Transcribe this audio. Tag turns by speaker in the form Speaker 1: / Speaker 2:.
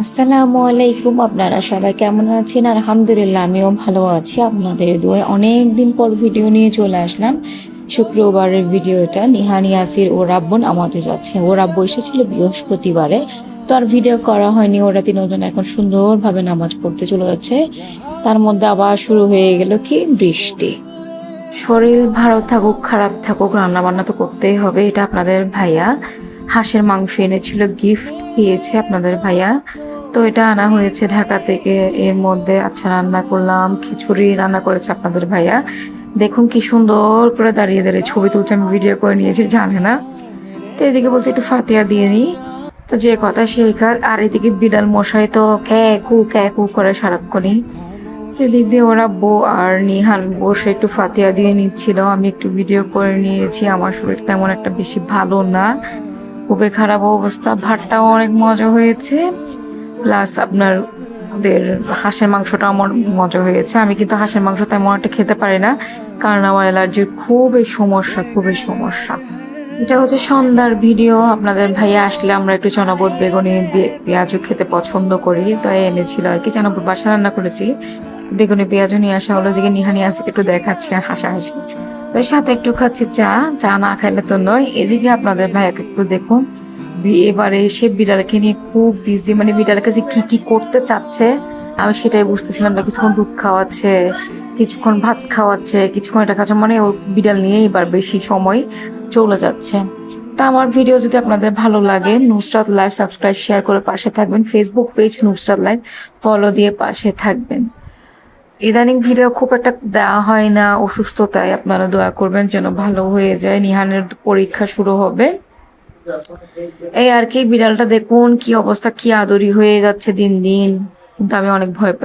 Speaker 1: আসসালামু আলাইকুম, আপনারা সবাই কেমন আছেন? আলহামদুলিল্লাহ আমিও ভালো আছি। আপনাদের দোয়ায় অনেক দিন পর ভিডিও নিয়ে চলে আসলাম। শুক্রবারের ভিডিওটা নিহান ইয়াসির ও রাব্বন আমাদের যাচ্ছে। ও রাব্বু এসেছিল বৃহস্পতিবারে, তো আর ভিডিও করা হয়নি। ওরা তিনজন এখন সুন্দরভাবে নামাজ পড়তে চলে যাচ্ছে। তার মধ্যে আবার শুরু হয়ে গেল কি বৃষ্টি। শরীর ভালো থাকুক খারাপ থাকুক, রান্না বান্না তো করতেই হবে। এটা আপনাদের ভাইয়া হাঁসের মাংস এনেছিল, গিফট পেয়েছে আপনাদের ভাইয়া। তো এটা আনা হয়েছে ঢাকা থেকে। এর মধ্যে আচ্ছা রান্না করলাম, খিচুড়ি রান্না করেছে আপনাদের ভাইয়া। দেখুন কি সুন্দর করে দাঁড়িয়ে দাঁড়িয়ে ছবি তুলছে, আমি ভিডিও করে নিয়েছি, জানে না। তো এদিকে বলছে একটু ফাতিয়া দিয়ে নিই, তো যে কথা সেই কাজ। আর এদিকে বিড়াল মশাই তো ক্যা কু করে সারাক্ষণই। এদিক দিয়ে ওরা বউ আর নিহান বসে একটু ফাতিয়া দিয়ে নিচ্ছিল, আমি একটু ভিডিও করে নিয়েছি। আমার শরীর তেমন একটা বেশি ভালো না, খুবই খারাপ অবস্থা। ভাতটাও অনেক মজা হয়েছে, প্লাস আপনার ওদের হাঁসের মাংসটা আমার মজা হয়েছে। আমি কিন্তু হাঁসের মাংস তেমন একটা খেতে পারি না, কারণ আমার অ্যালার্জির খুবই সমস্যা, খুবই সমস্যা। এটা হচ্ছে সন্ধ্যার ভিডিও। আপনাদের ভাইয়া আসলে আমরা একটু চনাবুট বেগুনি পেঁয়াজও খেতে পছন্দ করি, তাই এনেছিল আর কি। চনাবুট বাসা রান্না করেছি, বেগুনি পেঁয়াজও নিয়ে আসা হলো। দিকে নিহানি আসিকে একটু দেখাচ্ছে হাসাহাসি, তো সাথে একটু খাচ্ছি চা। চা না খাইলে তো নয়। এদিকে আপনাদের ভাইয়াকে একটু দেখুন, এবারে সে বিড়ালকে নিয়ে খুব বিজি, মানে বিড়ালকে যে কি কি করতে চাচ্ছে আমি সেটাই বুঝতেছিলাম না। কিছুক্ষণ দুধ খাওয়াচ্ছে, কিছুক্ষণ ভাত খাওয়াচ্ছে, কিছুক্ষণ এটা খাচ্ছে, মানে ও বিড়াল নিয়ে এবার বেশি সময় চলে যাচ্ছে। তা আমার ভিডিও যদি আপনাদের ভালো লাগে, নুসরাত লাইভ সাবস্ক্রাইব শেয়ার করে পাশে থাকবেন। Facebook page Nusrat live follow দিয়ে পাশে থাকবেন। ইদানিং ভিডিও খুব একটা দেওয়া হয় না, অসুস্থতায়। আপনারা দোয়া করবেন যেন ভালো হয়ে যায়। নিহানের পরীক্ষা শুরু হবে, এই আর কি। বিড়ালটা দেখুন কি অবস্থা, কি আদরি হয়ে যাচ্ছে দিন দিন, কিন্তু আমি অনেক ভয় পাই।